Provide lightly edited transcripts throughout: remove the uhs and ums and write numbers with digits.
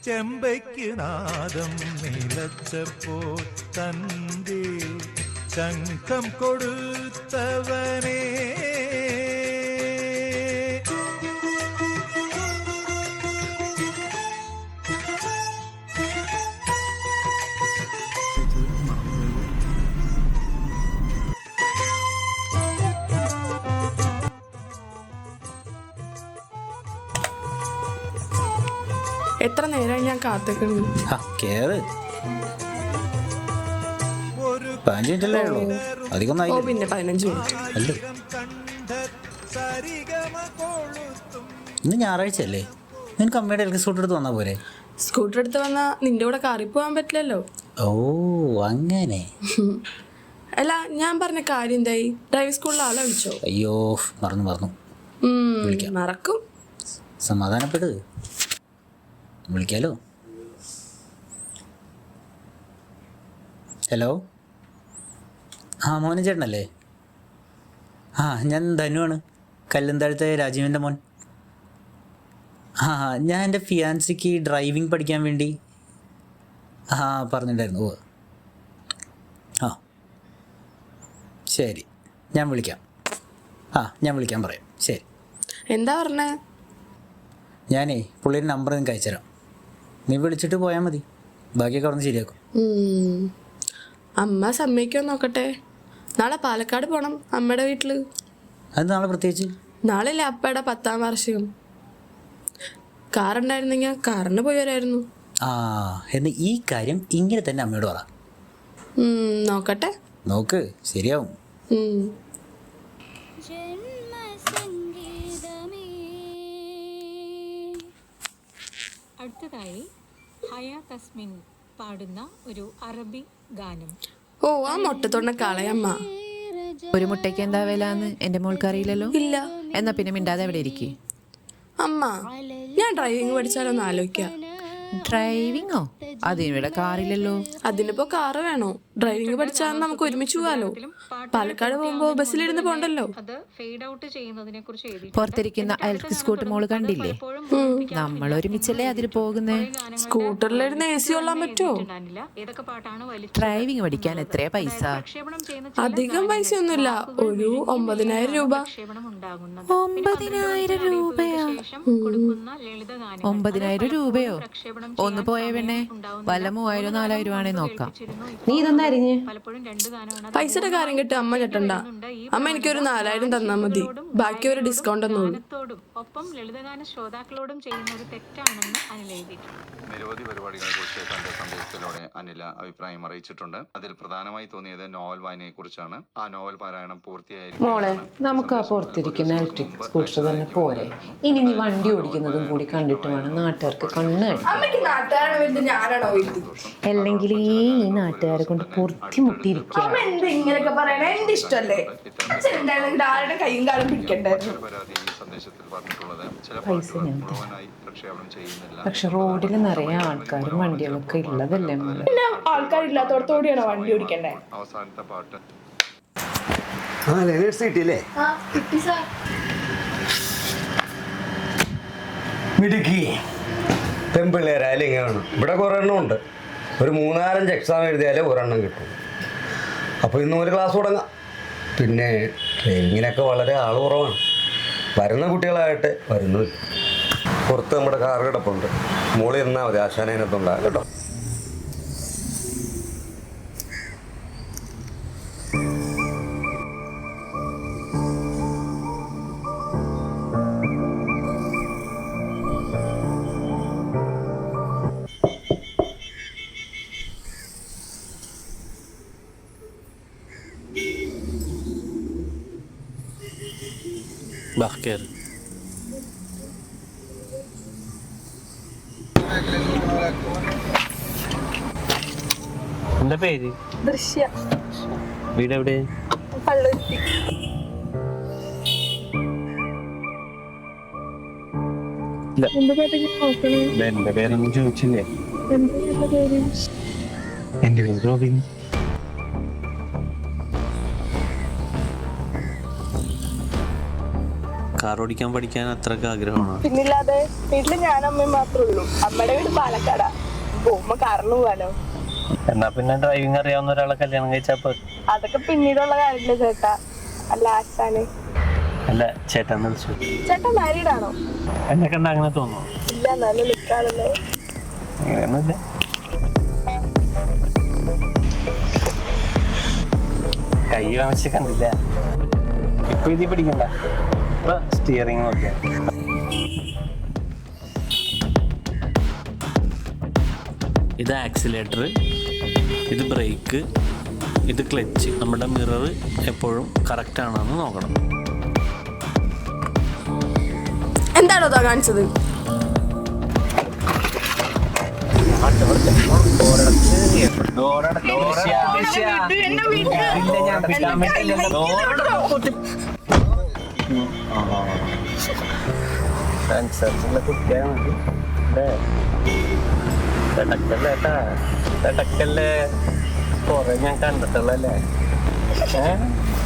ചെമ്പയ്ക്ക് നാദം നിലച്ചപ്പോൾ തന്റെ ശംഖം കൊടുത്തവനേ. എത്ര നേരമായി ഞാൻ കാത്തിക്കുന്നു. 15 മിനിറ്റല്ലേ ഉള്ളൂ, അധികം പിന്നെ 15 മിനിറ്റ്. ഇന്ന് ഞായറാഴ്ച അല്ലേ, നിനക്ക് അമ്മയുടെ ഇലക്ട്രിക് സ്കൂട്ടർ എടുത്ത് വന്നാൽ പോരെ? സ്കൂട്ടർ എടുത്ത് വന്നാ നിന്റെ കൂടെ കാറിൽ പോകാൻ പറ്റില്ലല്ലോ. ഓ അങ്ങനെ. അല്ല, ഞാൻ പറഞ്ഞ കാര്യം എന്തായി? ഡ്രൈവിംഗ് സ്കൂളിൽ ആളെ വിളിച്ചോ? അയ്യോ മറന്നു. മറക്കും. സമാധാനപ്പെട്, വിളിക്കാലോ. ഹലോ, മോഹൻ ചേട്ടനല്ലേ? ഞാൻ ധനുവാണ്, കല്ലന്താഴത്തെ രാജീവിൻ്റെ മോൻ. ഞാൻ എൻ്റെ ഫിയാൻസിക്ക് ഡ്രൈവിംഗ് പഠിക്കാൻ വേണ്ടി പറഞ്ഞിട്ടുണ്ടായിരുന്നു. ശരി, ഞാൻ വിളിക്കാം. പറയാം. ശരി. എന്താ പറഞ്ഞേ? ഞാനേ പുള്ളിയുടെ നമ്പർ നിങ്ങൾക്ക് അയച്ചുതരാം, നീ വിളിച്ചിട്ട് പോയാൽ മതി, ബാക്കിയൊക്കെ അവിടെ നിന്ന് ശരിയാക്കും. അമ്മ സമ്മതിക്കോ നോക്കട്ടെ. നാളെ പാലക്കാട് പോണം അമ്മയുടെ വീട്ടിൽ. അത് നാളെ പ്രത്യേകിച്ച്? നാളെ അല്ലേ അപ്പയുടെ 10ാം വാർഷികം. കാറുണ്ടായിരുന്നെങ്കിൽ കാറിന് പോയി വരായിരുന്നു. എന്ന് ഈ കാര്യം ഇങ്ങനെ തന്നെ അമ്മയോട് പറ. നോക്കട്ടെ. നോക്ക്, ശരിയാവും. അടുത്തതായി ഹയ തസ്മിൻ പാടുന്ന ഒരു അറബി ഗാനം. ആ മുട്ടത്തൊണ്ട കളയമ്മ. ഒരു മുട്ടയ്ക്ക് എന്താ വിലന്ന് എന്റെ മോൾക്ക് അറിയില്ലല്ലോ. ഇല്ല. എന്നാ പിന്നെ മിണ്ടാതെ എവിടെ ഇരിക്കേ. അമ്മ, ഞാൻ ഡ്രൈവിംഗ് പഠിച്ചാലോന്ന് ആലോചിക്കാം. ഡ്രൈവിങ്ങോ? അതിനിവിടെ കാറില്ലല്ലോ. അതിനിപ്പോ കാറ് വേണോ? ഡ്രൈവിംഗ് പഠിച്ചാൽ നമുക്ക് ഒരുമിച്ച് പോകാലോ. പാലക്കാട് പോകുമ്പോ ബസ്സിലിരുന്ന് പോണ്ടല്ലോ. പുറത്തിരിക്കുന്ന ഇലക്ട്രിക് സ്കൂട്ടർ മോള് കണ്ടില്ലേ? നമ്മൾ ഒരുമിച്ചല്ലേ അതിൽ പോകുന്നേ. സ്കൂട്ടറിലിരുന്ന് AC കൊള്ളാൻ പറ്റുമോ? ഡ്രൈവിംഗ് പഠിക്കാൻ എത്രയാ പൈസ? അധികം പൈസ ഒന്നുമില്ല, ഒരു 9,000 രൂപ. 9,000 രൂപയോ? 9,000 രൂപയോ? ഒന്ന് പോയ പിന്നെ വല്ല 3,000 4,000 ആണേ നോക്കാം. നീ ഇതൊന്നും അരിഞ്ഞ് പൈസയുടെ കാര്യം കേട്ട് അമ്മ ഞെട്ടണ്ട. അമ്മ എനിക്കൊരു 4,000 തന്നാ മതി, ബാക്കി ഒരു ഡിസ്കൗണ്ട് ഒന്നുള്ളൂ. ഒപ്പം ലളിതഗാന ശ്രോതാക്കളോടും ചെയ്യുന്ന ഒരു തെറ്റാണെന്ന് അനിൽ എഴുതിയിട്ടുണ്ട്. നിരവധി പരിപാടികളെ കുറിച്ച് തന്റെ സന്ദേശത്തിലൂടെ അനില അഭിപ്രായം അറിയിച്ചിട്ടുണ്ട്. അതിൽ പ്രധാനമായി തോന്നിയത് നോവൽ വായനയെ കുറിച്ചാണ്. ആ നോവൽ പാരായണം പൂർത്തിയായി. മോളെ, നമുക്ക് ആ പുറത്തിരിക്കുന്ന ഇലക്ട്രിക് സ്കൂട്ടർ തന്നെ പോരെ. ഇനി നീ വണ്ടി ഓടിക്കുന്നതും കൂടി കണ്ടിട്ട് വേണം നാട്ടുകാർക്ക് കണ്ണ് അല്ലെങ്കിൽ ഈ നാട്ടുകാരെ കൊണ്ട് പൊറുത്തിമുട്ടിയിരിക്കുക. പൈസ പക്ഷെ റോഡിൽ നിറയെ ആൾക്കാരും വണ്ടികളൊക്കെ ഉള്ളതല്ലേ മോളെ. ആൾക്കാരില്ലാത്തോടത്തോടെയാണോ വണ്ടി ഓടിക്കണ്ടേ? അവസാനത്തെ പാട്ട് കിട്ടിയില്ലേ? മിടുക്കി പെൺപിള്ളേരായാലും ഇങ്ങനെയാണ്. ഇവിടെ കുറേ എണ്ണം ഉണ്ട്. ഒരു 3-4 എക്സാം എഴുതിയാലേ ഒരെണ്ണം കിട്ടും. അപ്പോൾ ഇന്ന് ഒരു ക്ലാസ് തുടങ്ങാം. പിന്നെ ട്രെയിനിങ്ങിനൊക്കെ വളരെ ആൾ കുറവാണ്. വരുന്ന കുട്ടികളായിട്ട് വരുന്നില്ല. പുറത്ത് നമ്മുടെ കാർ കിടപ്പുണ്ട്, മോളിൽ എന്നാൽ മതി, ആശാന അതിനകത്തുണ്ടാകും കേട്ടോ. ബാക്കിയർ എന്താ പേര്? ദൃശ്യ. വീട് എവിടെ? പള്ളുരുത്തി. എന്റെ പേരൊന്നും ചോദിച്ചില്ലേ? എന്റെ പേര് റോബിൻ. കാർ ഓടിക്കാൻ പഠിക്കാൻ അത്രക്ക് ആഗ്രഹമാണ്. പിന്നില്ലാതെ വീട്ടില് ഞാനും അമ്മയും മാത്രമേ ഉള്ളൂ. അമ്മയുടെ വീട് പാലക്കാടാ. പോകുമ്പോ കാറിന് പോവാലോ. എന്നാ പിന്നെ ഡ്രൈവിംഗ് അറിയാവുന്ന ഒരാളെ കല്യാണം കഴിച്ചപ്പോ. അതൊക്കെ പിന്നീടുള്ള കാര്യമില്ല ചേട്ടാ. അല്ല ആശാന്. അല്ല ചേട്ടൻ വിളിച്ചു. ചേട്ടൻ മാരീഡ് ആണോ? എന്നെ കണ്ട അങ്ങനെ തോന്നുന്നു. ഇല്ല, എന്നാലും നിൽക്കാണല്ലേ. അങ്ങനെയൊന്നുമില്ല. കൈ വാങ്ങിച്ച് കണ്ടില്ല. ഇപ്പൊ ഇതി പിടിക്കണ്ട. ഇപ്പൊ സ്റ്റിയറിംഗ് നോക്കിയാ. ഇത് ആക്സിലേറ്റർ, ഇത് ബ്രേക്ക്, ഇത് ക്ലച്ച്. നമ്മുടെ മിറർ എപ്പോഴും കറക്റ്റ് ആണെന്ന് നോക്കണം. എന്താണോ അതാ കാണിച്ചത്? കൊറേ ഞാൻ കണ്ടിട്ടുള്ളല്ലേ.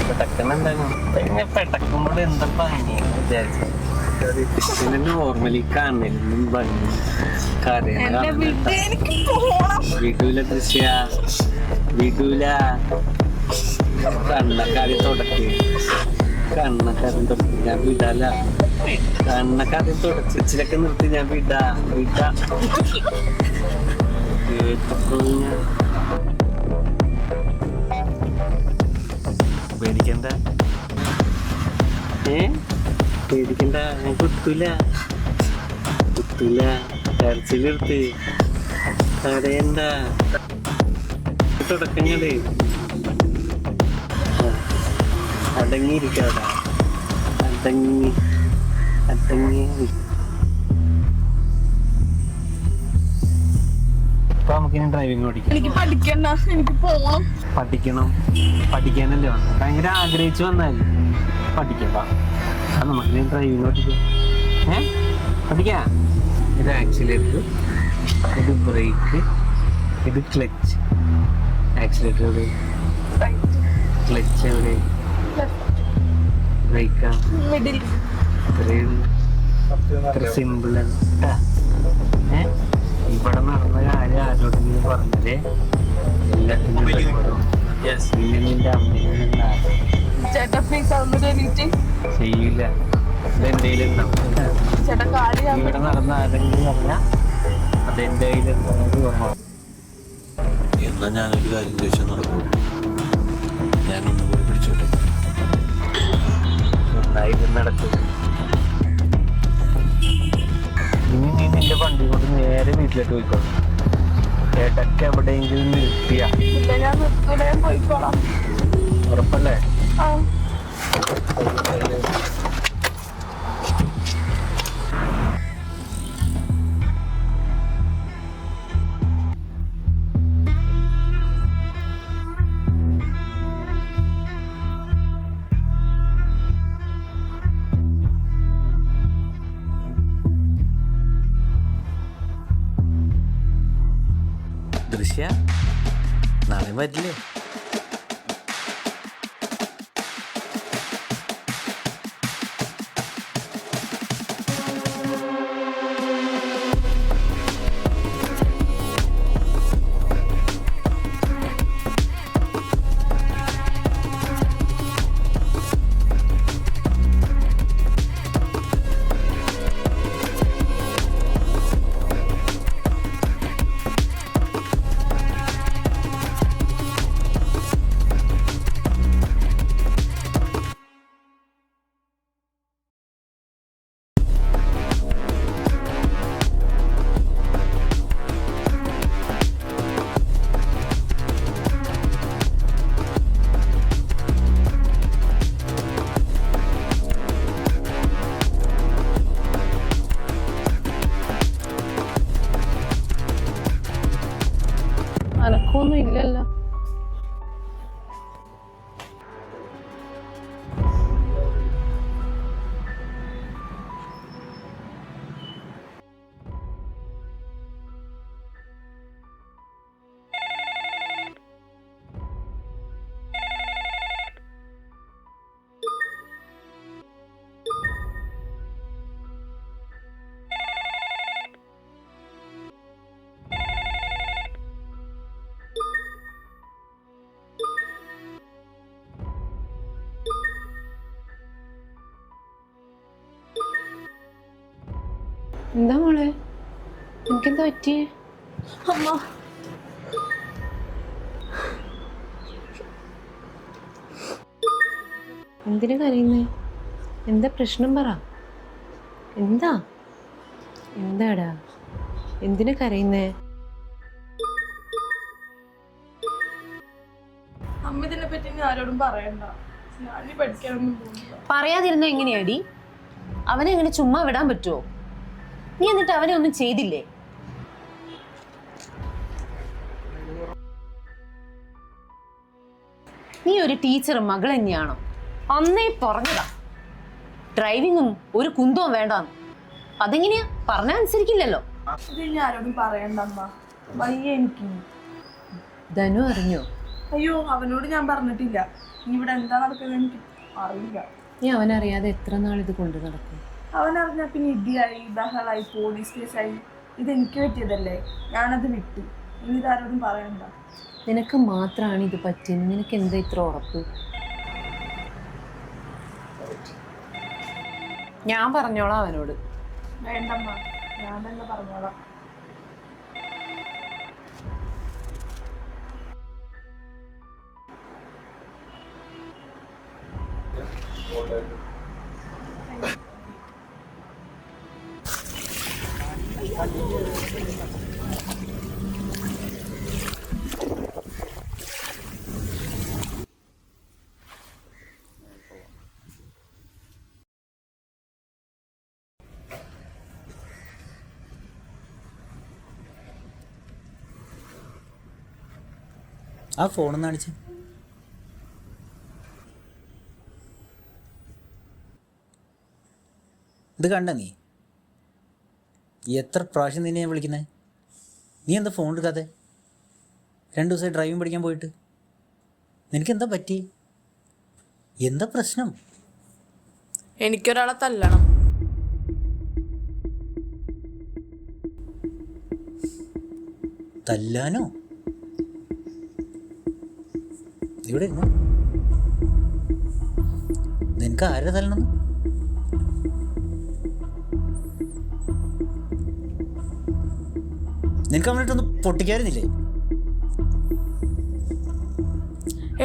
പെട്ടക്കെന്താണ് പെട്ടക്കുമ്പോൾ എന്താ ഭംഗിയെന്ന് വിചാരിച്ചു. നോർമലി കാണലും ഭംഗി വീട്ടൂല ദൃശ്യ വീട്ടൂല. കണ്ണക്കാരി തുടക്കി കണ്ണക്കാരും തുടക്കി ഞാൻ വിടാല. കണ്ണക്കാരി തുടച്ചിലൊക്കെ നിർത്തി ഞാൻ വിടാ വിടാ കേട്ടപ്പോ പേടിക്കണ്ട. പേടിക്കണ്ട, ഞാൻ കുത്തൂല കുത്തൂല. കരച്ചിലെടുത്ത് കരയണ്ട. തുടക്കങ്ങള് അടങ്ങിയിരിക്കവിടെ. അടങ്ങി അടങ്ങി. ഇപ്പൊ നമുക്കിനി ഡ്രൈവിംഗ് പഠിക്കാം. എനിക്ക് പഠിക്കണ്ട, എനിക്ക് പോണം. പഠിക്കണം. പഠിക്കാനല്ലേ വന്നത്. ഭയങ്കര ആഗ്രഹിച്ചു വന്നാല് പഠിക്കാം. അത് നമുക്കിനി ഡ്രൈവിംഗ് പഠിക്കാം. പഠിക്കാം. ഇത് ആക്സിലേറ്റർ, ഇത് ബ്രേക്ക്, ഇത് ക്ലച്ച്. ആക്സിലേറ്റർ എവിടെ? ക്ലച്ച് എവിടെ? ബ്രേക്കാ? മിഡിൽ. ഇത്ര സിമ്പിളാണ്. ഇവിടെ നടന്ന കാര്യം ആരോടെങ്കിലും പറഞ്ഞാലേ എല്ലാത്തിനും നിന്റെ അമ്മയിൽ ചേട്ടാ പ്ലീസ് അതൊന്നും എണീറ്റ് ചെയ്യില്ല. ഇതെന്തെങ്കിലും ഉണ്ടാവും. ചേട്ടാ കാര്യം ഇവിടെ നടന്ന ആരെങ്കിലും പറഞ്ഞാൽ അതെന്റെ കയ്യിലുണ്ടാവും. എന്നാ ഞാനൊരു കാര്യം ചോദിച്ചാൽ നടക്കും. ഞാനൊന്നും കൂടി പിടിച്ചോട്ടെ. നന്നായിട്ട് നടക്കും. ഇനി നീ നിന്റെ വണ്ടി കൊണ്ട് നേരെ വീട്ടിലോട്ട് പോയിക്കോളാം. ചേട്ടക്ക് എവിടെയെങ്കിലും നിർത്തിയാ? ഇല്ല, ഞാൻ നിർത്തൂല, ഞാൻ പോയിക്കോളാം. ഉറപ്പല്ലേ? ആ. ദൃശ്യ നാളെ പറ്റില്ലേ? എന്താ മോളെ, എനിക്കെന്താ പറ്റിയേ? അമ്മ എന്തിനു കരയുന്നേ? എന്താ പ്രശ്നം പറ. എന്താടാ എന്തിനു കരയുന്നേ? അമ്മ ഇതിനെ പറ്റി ഇനി ആരോടും പറയണ്ട. ഞാൻ പഠിക്കാനൊന്നും പോകുന്നില്ല. പറയാതിരുന്ന എങ്ങനെയാടി? അവനെ എങ്ങനെ ചുമ്മാ വിടാൻ പറ്റുമോ? നീ എന്നിട്ട് അവനെ ഒന്നും ചെയ്തില്ലേ? നീ ഒരു ടീച്ചർ മകൾ തന്നെയാണോ? അന്നേ പറഞ്ഞതാ ഡ്രൈവിങ്ങും ഒരു കുന്തവും വേണ്ടാന്ന്. അതെങ്ങനെയാ പറഞ്ഞ അനുസരിക്കില്ലല്ലോ. ഇത് ഇനി ആരോടും പറയണ്ട അമ്മ, വയ്യ എനിക്ക്. ധനു അറിഞ്ഞോ? അയ്യോ, അവനോട് ഞാൻ പറഞ്ഞിട്ടില്ല. ഇനി ഇവിടെ എന്താ നടക്കുന്നത് എനിക്ക് അറിയില്ല. നീ അവനറിയാതെ എത്ര നാൾ ഇത് കൊണ്ടു നടക്കും? അവനറിഞ്ഞാൽ പിന്നെ ഇടിയായി, ബഹളായി, പോലീസ് കേസായി. ഇതെനിക്ക് പറ്റിയതല്ലേ, ഞാനത് വിട്ടു. ഇനി ഇതാരോടും പറയണ്ട. നിനക്ക് മാത്രമാണ് ഇത് പറ്റിയത്. നിനക്ക് എന്താ ഇത്ര ഉറപ്പ്? ഞാൻ പറഞ്ഞോളാം അവനോട്. വേണ്ടമ്മ, ഞാൻ തന്നെ പറഞ്ഞോളാം. ആ ഫോണൊന്ന് കാണിച്ച്. ഇത് കണ്ട നീ? എത്ര പ്രാവശ്യം നിന്നെ ഞാൻ വിളിക്കുന്നത്? നീ എന്താ ഫോൺ എടുക്കാതെ? 2 ദിവസമായി ഡ്രൈവിംഗ് പഠിക്കാൻ പോയിട്ട്. നിനക്കെന്താ പറ്റി? എന്താ പ്രശ്നം? എനിക്കൊരാളെ തല്ലണം. തല്ലാനോ? ഇവിടെ ഇരുന്നു. നിനക്ക് ആരെ തല്ലണം? നിനക്ക് അവനിട്ടൊന്ന് പൊട്ടിക്കായിരുന്നില്ലേ?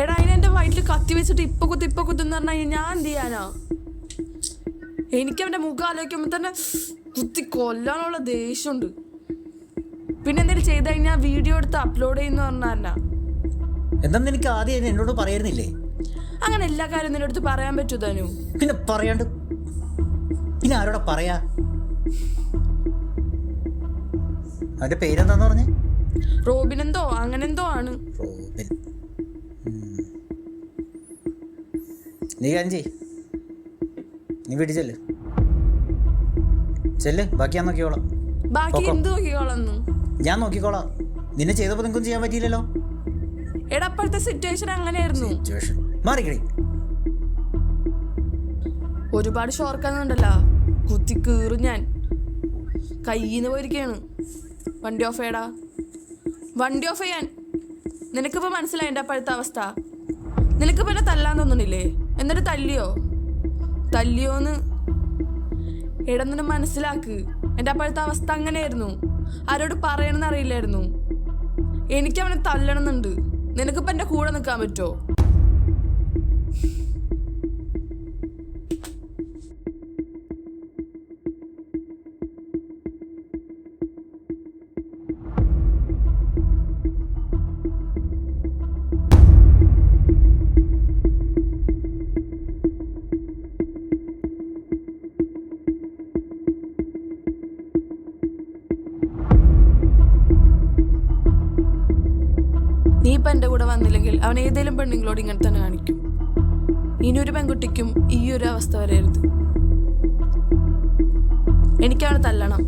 എടാ, അതിനെന്റെ വയറ്റിൽ കത്തി വെച്ചിട്ട് ഇപ്പൊ കുത്തെന്ന് പറഞ്ഞാൽ ഞാൻ എന്ത് ചെയ്യാനാ? എനിക്ക് അവന്റെ മുഖം ആലോചിക്കുമ്പോ തന്നെ കുത്തി കൊല്ലാനുള്ള ദേഷ്യമുണ്ട്. പിന്നെ എന്തെങ്കിലും ചെയ്ത് കഴിഞ്ഞാൽ വീഡിയോ എടുത്ത് അപ്ലോഡ് ചെയ്യുന്ന പറഞ്ഞാ എന്താ നിനക്ക് ആദ്യം എന്നോട് പറയായിരുന്നില്ലേ? അങ്ങനെ എല്ലാ കാര്യവും നിന്റെ അടുത്ത് പറയാൻ പറ്റൂ ധനു? പിന്നെ പറയാണ്ട് പിന്നെ ആരോടാ പറയാ? അവന്റെ പേരെന്താന്ന് പറഞ്ഞേ? റോബിനെന്തോ അങ്ങനെന്തോ ആണ്. റോബിൻ. നീ കാര്യം ചെയ്, നീ വീട്ടിൽ ചെല്ല്. ബാക്കി ഞാൻ നോക്കിക്കോളാം. ബാക്കി എന്ത് നോക്കിക്കോളന്ന്? ഞാൻ നോക്കിക്കോളാം. നിന്നെ ചെയ്തപ്പോ നിനക്കൊന്നും ചെയ്യാൻ പറ്റിയില്ലല്ലോ. എടാ, അപ്പോഴത്തെ സിറ്റുവേഷൻ അങ്ങനെയായിരുന്നു. മാറിക്കടി. ഒരുപാട് ഷോർക്കാന്നുണ്ടല്ലോ, കുത്തി കീറും ഞാൻ. കയ്യിന്ന് പോയിരിക്കാണ്. വണ്ടി ഓഫ് ചെയ്യടാ, വണ്ടി ഓഫ് ചെയ്യാൻ. നിനക്കിപ്പോ മനസ്സിലായി എൻ്റെ അപ്പോഴത്തെ അവസ്ഥ? നിനക്കിപ്പോ എന്നെ തല്ലാൻ തോന്നണില്ലേ? എന്നിട്ട് തല്ലിയോന്ന് എടന്നിട്ട് മനസ്സിലാക്ക്. എൻ്റെ അപ്പോഴത്തെ അവസ്ഥ അങ്ങനെയായിരുന്നു. ആരോട് പറയണമെന്ന് അറിയില്ലായിരുന്നു. എനിക്ക് അവനെ തല്ലണമെന്നുണ്ട്. നിനക്കിപ്പോ എൻ്റെ കൂടെ നിൽക്കാൻ പറ്റുമോ? നീ ഇപ്പം എൻ്റെ കൂടെ വന്നില്ലെങ്കിൽ അവൻ ഏതെങ്കിലും പെണ്ണുങ്ങളോട് ഇങ്ങനെ തന്നെ കാണിക്കും. ഇനിയൊരു പെൺകുട്ടിക്കും ഈ ഒരു അവസ്ഥ വരരുത്. എനിക്കവനെ തല്ലണം.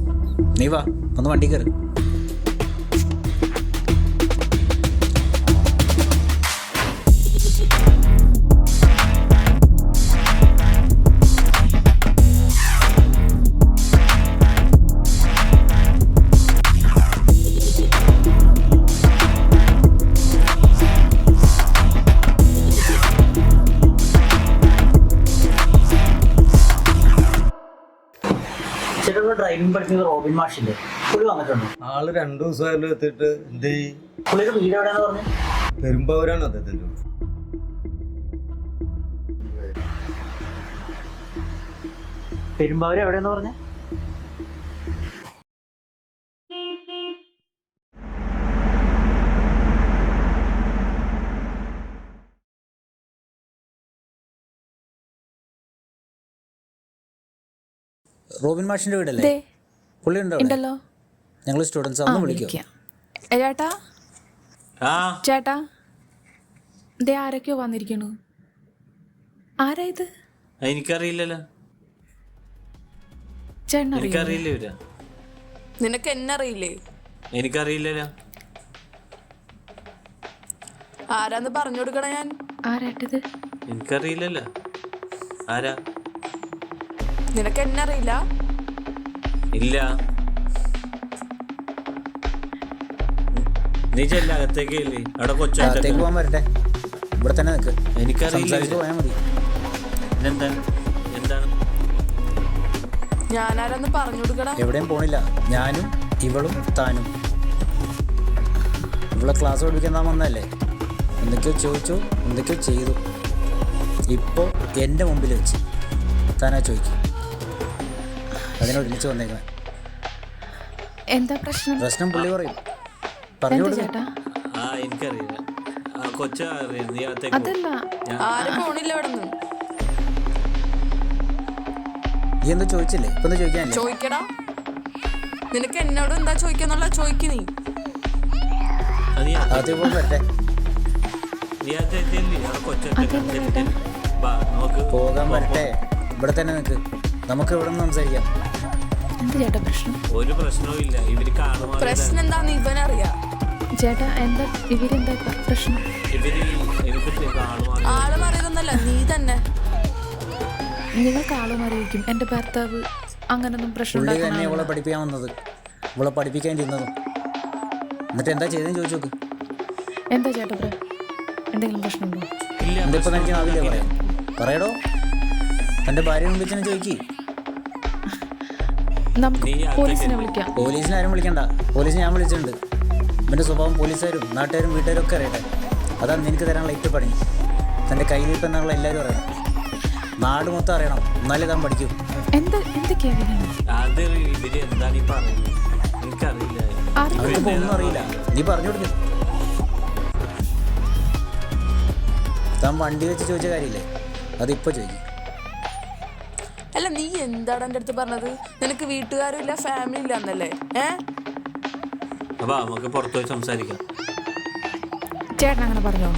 നീ വാ, ഒന്ന് വണ്ടി കയറി. ചേട്ടാ ഡ്രൈവിംഗ് പഠിക്കുന്നത് റോബിൻ മാഷില്ലേ, പുള്ളി വന്നിട്ടുണ്ടോ? ആള് 2 ദിവസമായാലും എത്തിയിട്ട് എന്ത് പുള്ളിയുടെ വീട് എവിടെയാന്ന് പറഞ്ഞു? പെരുമ്പാവൂരാണ് അദ്ദേഹത്തിൻ്റെ വീട്. പെരുമ്പാവൂർ എവിടെയാന്ന് പറഞ്ഞേ? റോബിൻ മാഷിന്റെ വീടല്ലേ? ദേ, പുള്ളി ഉണ്ടോ? ഉണ്ടല്ലോ. ഞങ്ങൾ സ്റ്റുഡൻസ് ഒന്ന് വിളിക്കാം. ചേട്ടാ ചേട്ടാ, ദേ ആരൊക്കെയോ വന്നിരിക്കണു. ആരാ ഇത്? എനിക്കറിയില്ലല്ലോ. ചേട്ടൻ എനിക്കറിയില്ല ഇവരാ. നിനക്ക് എന്നെ അറിയില്ലേ? എനിക്കറിയില്ലല്ലോ. ആരാന്ന് പറഞ്ഞു കൊടുക്കണ ഞാൻ. ആരാട്ടത്? എനിക്കറിയില്ലല്ലോ ആരാ. നിനക്ക് എന്നെ അറിയില്ല? ഇല്ല. നീ ചെല്ല അകത്തേക്ക് ഇല്ലേ, അവിടെ അകത്തേക്ക് പോകാൻ വരട്ടെ, ഇവിടെ തന്നെ നിൽക്ക്. എനിക്കറിയില്ല. പോയാൽ മതി. എന്താണ് എന്താണ്? ഞാനാരാന്ന് പറഞ്ഞു കൊടുക്കണ. എവിടെയും പോണില്ല, ഞാനും ഇവളും താനും. ഇവളെ ക്ലാസ് പഠിപ്പിക്കാൻ വന്നതല്ലേ, എന്തൊക്കെയോ ചോദിച്ചു, എന്തൊക്കെയോ ചെയ്തു. ഇപ്പോൾ എൻ്റെ മുമ്പിൽ വെച്ച് താനാ ചോദിക്കും. അതിനൊരുമിച്ച് വന്നേക്കണം. എന്താ പ്രശ്നം? പ്രശ്നം പുള്ളി പറയും, പറഞ്ഞു കൊടുക്ക. ആ എനിക്കറിയില്ല. ആ കൊച്ച അറിയാം. നീ അകത്തേക്ക് അതല്ല, ആരും പോണില്ല ഇവിടെ നിന്ന്. നീ എന്താ ചോദിച്ചില്ലേ? ഇപ്പൊ എന്താ ചോദിക്കാനില്ലേ? ചോദിക്കടാ, നിനക്ക് എന്നോട് എന്താ ചോദിക്കാന്നുള്ള ചോദിക്ക് നീ. അതേ പോലെ പറ്റേ പോകാൻ വരട്ടെ, ഇവിടെ തന്നെ നിൽക്ക്. നമുക്ക് ഇവിടെ നിന്ന് സംസാരിക്കാം. ചേട്ടാ പ്രശ്നം? ഒരു പ്രശ്നവും ഇല്ല. ഇവര് കാണുമാ. പ്രശ്നം എന്താന്ന് ഇവനറിയാം. ചേട്ടാ എന്താ ഇവരെന്താ പ്രശ്നം? ഇവര് എനിക്ക് കാണുമാ. ആള് മാറിയതൊന്നല്ല, നീ തന്നെ. നിങ്ങൾക്ക് ആള് മാറിയിരിക്കും. എന്റെ ഭർത്താവ് അങ്ങനൊന്നും പ്രശ്നം പുള്ളി തന്നെ ഇവളെ പഠിപ്പിക്കാൻ വന്നത്, ഇവളെ പഠിപ്പിക്കാൻ ഇരുന്നതും. എന്നിട്ട് എന്താ ചെയ്തെന്ന് ചോദിച്ചു നോക്ക്. എന്താ ചേട്ടാ എന്തെങ്കിലും പ്രശ്നമുണ്ടോ? എന്താ ഇപ്പം എനിക്ക് ആവില്ലേ പറയാം? പറയടോ, തൻ്റെ ഭാര്യ വിളിച്ചെന്ന് ചോദിക്കി. നമുക്ക് പോലീസിനെ വിളിക്കാം. പോലീസിനെ ആരും വിളിക്കണ്ട, പോലീസ് ഞാൻ വിളിച്ചിട്ടുണ്ട്. ഇവൻ്റെ സ്വഭാവം പോലീസുകാരും നാട്ടുകാരും വീട്ടുകാരും ഒക്കെ അറിയട്ടെ. അതാണ് നിനക്ക് തരാനുള്ള ഏറ്റവും പണി. തൻ്റെ കയ്യിൽ എന്നുള്ള എല്ലാവരും അറിയണം, നാട് മൊത്തം അറിയണം, എന്നാലേ താൻ പഠിക്കൂ. അവർക്കിപ്പോൾ ഒന്നും അറിയില്ല, നീ പറഞ്ഞു കൊടുക്ക്. താൻ വണ്ടി വെച്ച് ചോദിച്ച കാര്യമില്ലേ, അതിപ്പോൾ ചോദിക്കും. അല്ല, നീ എന്താണ് എൻ്റെ അടുത്ത് പറഞ്ഞത്? നിനക്ക് വീട്ടുകാരും ഇല്ല, ഫാമിലി ഇല്ല എന്നല്ലേ? നമുക്ക് പുറത്തു പോയി സംസാരിക്കാം. ചേട്ടൻ അങ്ങനെ പറഞ്ഞോ?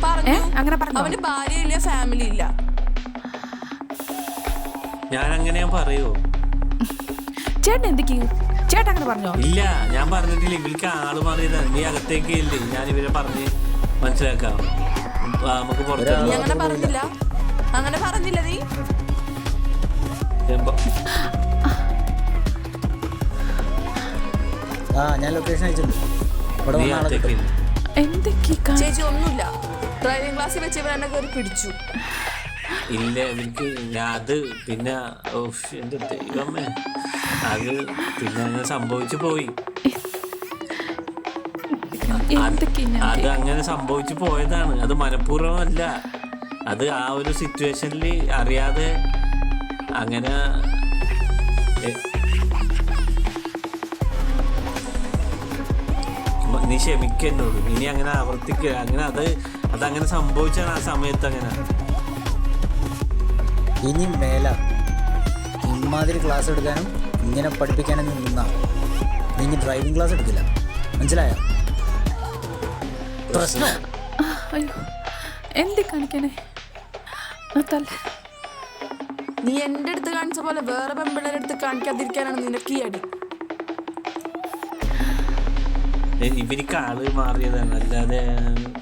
അങ്ങനെ പറഞ്ഞു. അവന് ഭാര്യ ഇല്ല, ഫാമിലി ഇല്ല. ഞാൻ അങ്ങനെ പറയോ? ചേട്ടൻ എന്തൊക്കെ ചേട്ടൻ അങ്ങനെ പറഞ്ഞോ? ഇല്ല, ഞാൻ പറഞ്ഞിട്ടില്ല. ഇവർക്ക് ആള് മാറിയതാണ്. നീ അകത്തേക്ക് ഇല്ലേ, ഞാൻ ഇവരെ പറഞ്ഞ് മനസ്സിലാക്കാം. നമുക്ക് പുറത്ത്. അങ്ങനെ പറഞ്ഞില്ല, അങ്ങനെ പറഞ്ഞില്ല നീ. ഞാൻ ലൊക്കേഷൻ അയച്ചിട്ടുണ്ട്. ചേച്ചി ഒന്നുമില്ല, ഡ്രൈവിംഗ് ക്ലാസ്സിൽ വെച്ച് ഇവരെന്നെ കയറി പിടിച്ചു. ഇല്ല, എനിക്ക് അത് പിന്നെ എന്റെ ദൈവമേ, അത് പിന്നെ അങ്ങനെ സംഭവിച്ചു പോയി. അത് അങ്ങനെ സംഭവിച്ചു പോയതാണ്. അത് മനഃപൂർവ്വമല്ല. അത് ആ ഒരു സിറ്റുവേഷനിൽ അറിയാതെ അങ്ങനെ. നീ ക്ഷമിക്കുന്നോളൂ, ഇനി അങ്ങനെ ആവർത്തിക്കുക. അങ്ങനെ അതങ്ങനെ സംഭവിച്ചാണ് ആ സമയത്ത്. അങ്ങനെ ഇനി മേല ഇമാതിരി ക്ലാസ് എടുക്കാനും ഇങ്ങനെ പഠിപ്പിക്കാനും നിന്നാ നീ ഇനി ഡ്രൈവിംഗ് ക്ലാസ് എടുക്കില്ല, മനസ്സിലായോ? പ്രശ്നം എന്ത് കാണിക്കാനേ? നീ എൻ്റെ അടുത്ത് കാണിച്ച പോലെ വേറെ പെമ്പിള്ളേരുടെ അടുത്ത് കാണിക്കാതിരിക്കാനാണ് നിനക്ക് ഈ അടി. ഇവർക്ക് ആള് മാറിയതാണ്, അല്ലാതെ.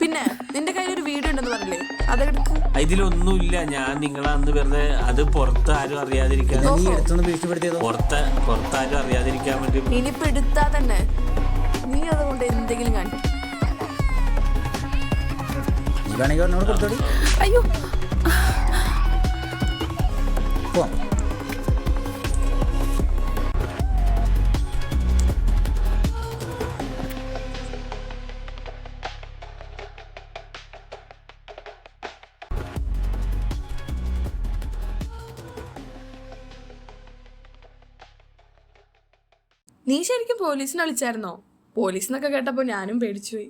പിന്നെ നിന്റെ കയ്യിൽ ഒരു വീഡിയോ ഉണ്ടെന്ന് പറഞ്ഞില്ലേ, അതെടുക്ക്. ഇതിലൊന്നുമില്ല. ഞാൻ നിങ്ങളെ അന്ന് വെറുതെ അത് പുറത്ത് ആരും അറിയാതിരിക്കാൻ, പുറത്താരും അറിയാതിരിക്കാൻ വേണ്ടി. ഇനിയിപ്പോ എടുത്താ തന്നെ നീ അതുകൊണ്ട് എന്തെങ്കിലും കാണിക്കും. അയ്യോ, നീ ശരിക്കും പോലീസിനെ വിളിച്ചായിരുന്നോ? പോലീസ് എന്നൊക്കെ കേട്ടപ്പോ ഞാനും പേടിച്ചുപോയി.